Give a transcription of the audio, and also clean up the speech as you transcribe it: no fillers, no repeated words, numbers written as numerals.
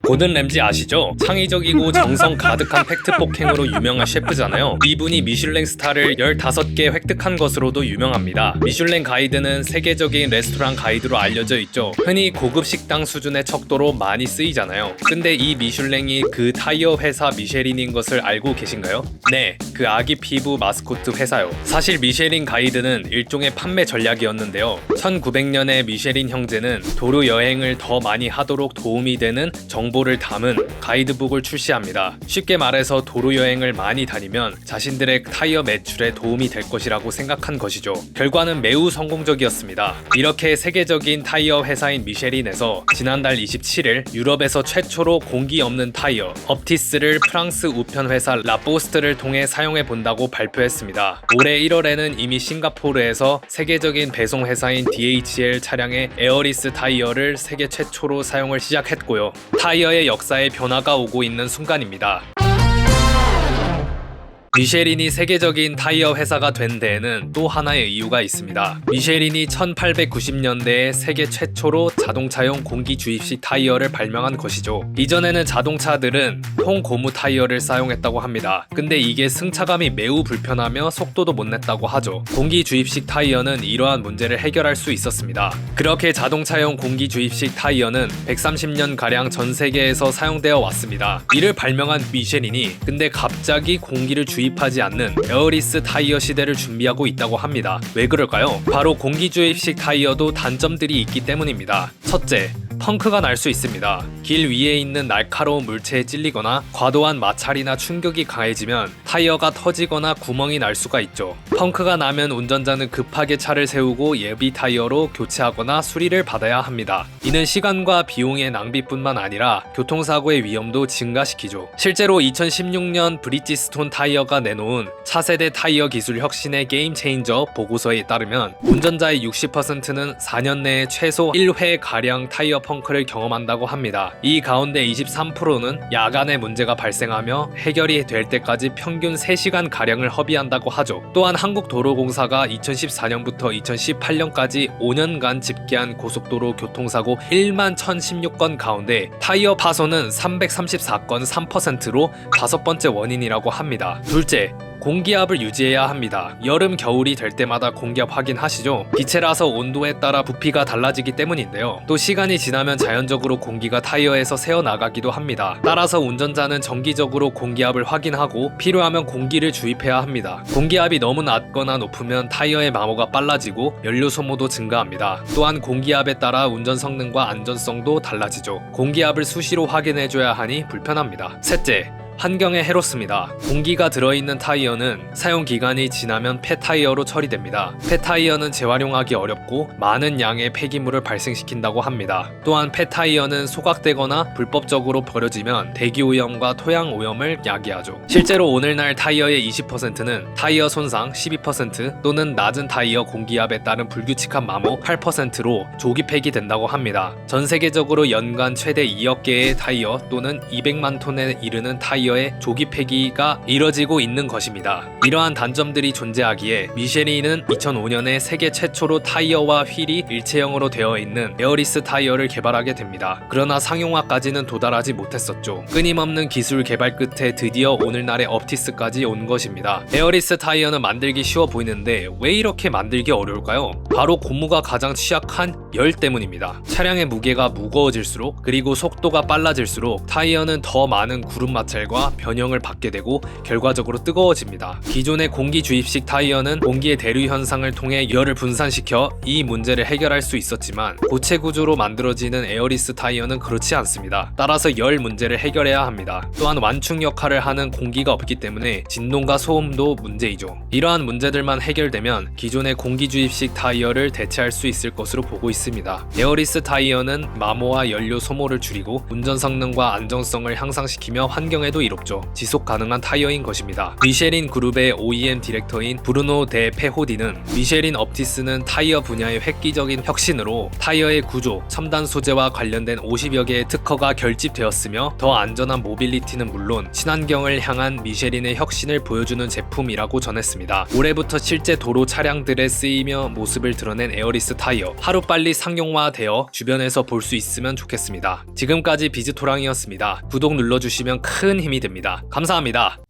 고든 램지 아시죠? 창의적이고 정성 가득한 팩트 폭행으로 유명한 셰프잖아요. 이분이 미슐랭 스타를 15개 획득한 것으로도 유명합니다. 미슐랭 가이드는 세계적인 레스토랑 가이드로 알려져 있죠. 흔히 고급 식당 수준의 척도로 많이 쓰이잖아요. 근데 이 미슐랭이 그 타이어 회사 미쉐린인 것을 알고 계신가요? 네, 그 아기 피부 마스코트 회사요. 사실 미쉐린 가이드는 일종의 판매 전략이었는데요. 1900년에 미쉐린 형제는 도로 여행을 더 많이 하도록 도움이 되는 정보를 담은 가이드북을 출시합니다. 쉽게 말해서 도로 여행을 많이 다니면 자신들의 타이어 매출에 도움이 될 것이라고 생각한 것이죠. 결과는 매우 성공적이었습니다. 이렇게 세계적인 타이어 회사인 미쉐린에서 지난달 27일 유럽에서 최초로 공기 없는 타이어 업티스를 프랑스 우편 회사 라포스트를 통해 사용해 본다고 발표했습니다. 올해 1월에는 이미 싱가포르에서 세계적인 배송 회사인 DHL 차량의 에어리스 타이어를 세계 최초로 사용을 시작했고요. 타이어의 역사에 변화가 오고 있는 순간입니다. 미쉐린이 세계적인 타이어 회사가 된 데에는 또 하나의 이유가 있습니다. 미쉐린이 1890년대에 세계 최초로 자동차용 공기 주입식 타이어를 발명한 것이죠. 이전에는 자동차들은 통고무 타이어를 사용했다고 합니다. 근데 이게 승차감이 매우 불편하며 속도도 못 냈다고 하죠. 공기 주입식 타이어는 이러한 문제를 해결할 수 있었습니다. 그렇게 자동차용 공기 주입식 타이어는 130년가량 전 세계에서 사용되어 왔습니다. 이를 발명한 미쉐린이 근데 갑자기 공기를 주입하지 않는 에어리스 타이어 시대를 준비하고 있다고 합니다. 왜 그럴까요? 바로 공기 주입식 타이어도 단점들이 있기 때문입니다. 첫째, 펑크가 날 수 있습니다. 길 위에 있는 날카로운 물체에 찔리거나 과도한 마찰이나 충격이 강해지면 타이어가 터지거나 구멍이 날 수가 있죠. 펑크가 나면 운전자는 급하게 차를 세우고 예비 타이어로 교체하거나 수리를 받아야 합니다. 이는 시간과 비용의 낭비뿐만 아니라 교통사고의 위험도 증가시키죠. 실제로 2016년 브리지스톤 타이어가 내놓은 차세대 타이어 기술 혁신의 게임 체인저 보고서에 따르면 운전자의 60%는 4년 내에 최소 1회가량 타이어 펑크를 경험한다고 합니다. 이 가운데 23%는 야간에 문제가 발생하며 해결이 될 때까지 평균 3시간 가량을 허비한다고 하죠. 또한 한국도로공사가 2014년부터 2018년까지 5년간 집계한 고속도로 교통사고 1만 1016건 가운데 타이어 파손은 334건 3%로 5번째 원인이라고 합니다. 둘째, 공기압을 유지해야 합니다. 여름, 겨울이 될 때마다 공기압 확인하시죠? 기체라서 온도에 따라 부피가 달라지기 때문인데요. 또 시간이 지나면 자연적으로 공기가 타이어에서 새어나가기도 합니다. 따라서 운전자는 정기적으로 공기압을 확인하고 필요하면 공기를 주입해야 합니다. 공기압이 너무 낮거나 높으면 타이어의 마모가 빨라지고 연료 소모도 증가합니다. 또한 공기압에 따라 운전 성능과 안전성도 달라지죠. 공기압을 수시로 확인해줘야 하니 불편합니다. 셋째, 환경에 해롭습니다. 공기가 들어있는 타이어는 사용 기간이 지나면 폐타이어로 처리됩니다. 폐타이어는 재활용하기 어렵고 많은 양의 폐기물을 발생시킨다고 합니다. 또한 폐타이어는 소각되거나 불법적으로 버려지면 대기오염과 토양오염을 야기하죠. 실제로 오늘날 타이어의 20%는 타이어 손상 12% 또는 낮은 타이어 공기압에 따른 불규칙한 마모 8%로 조기 폐기된다고 합니다. 전 세계적으로 연간 최대 2억 개의 타이어 또는 200만 톤에 이르는 타이어의 조기 폐기가 이뤄지고 있는 것입니다. 이러한 단점들이 존재하기에 미쉐린은 2005년에 세계 최초로 타이어와 휠이 일체형으로 되어 있는 에어리스 타이어를 개발하게 됩니다. 그러나 상용화까지는 도달하지 못했었죠. 끊임없는 기술 개발 끝에 드디어 오늘날의 업티스까지 온 것입니다. 에어리스 타이어는 만들기 쉬워 보이는데 왜 이렇게 만들기 어려울까요? 바로 고무가 가장 취약한 열 때문입니다. 차량의 무게가 무거워질수록 그리고 속도가 빨라질수록 타이어는 더 많은 구름 마찰과 변형을 받게 되고 결과적으로 뜨거워집니다. 기존의 공기 주입식 타이어는 공기의 대류 현상을 통해 열을 분산시켜 이 문제를 해결할 수 있었지만 고체 구조로 만들어지는 에어리스 타이어는 그렇지 않습니다. 따라서 열 문제를 해결해야 합니다. 또한 완충 역할을 하는 공기가 없기 때문에 진동과 소음도 문제이죠. 이러한 문제들만 해결되면 기존의 공기 주입식 타이어를 대체할 수 있을 것으로 보고 있습니다. 에어리스 타이어는 마모와 연료 소모를 줄이고 운전 성능과 안정성을 향상시키며 환경에도 이롭죠. 지속 가능한 타이어인 것입니다. 미쉐린 그룹의 OEM 디렉터인 브루노 데 페호디는 미쉐린 업티스는 타이어 분야의 획기적인 혁신으로 타이어의 구조, 첨단 소재와 관련된 50여 개의 특허가 결집되었으며 더 안전한 모빌리티는 물론 친환경을 향한 미쉐린의 혁신을 보여주는 제품이라고 전했습니다. 올해부터 실제 도로 차량들에 쓰이며 모습을 드러낸 에어리스 타이어, 하루빨리 상용화되어 주변에서 볼 수 있으면 좋겠습니다. 지금까지 비즈토랑이었습니다. 구독 눌러주시면 큰 힘이 됩니다. 감사합니다.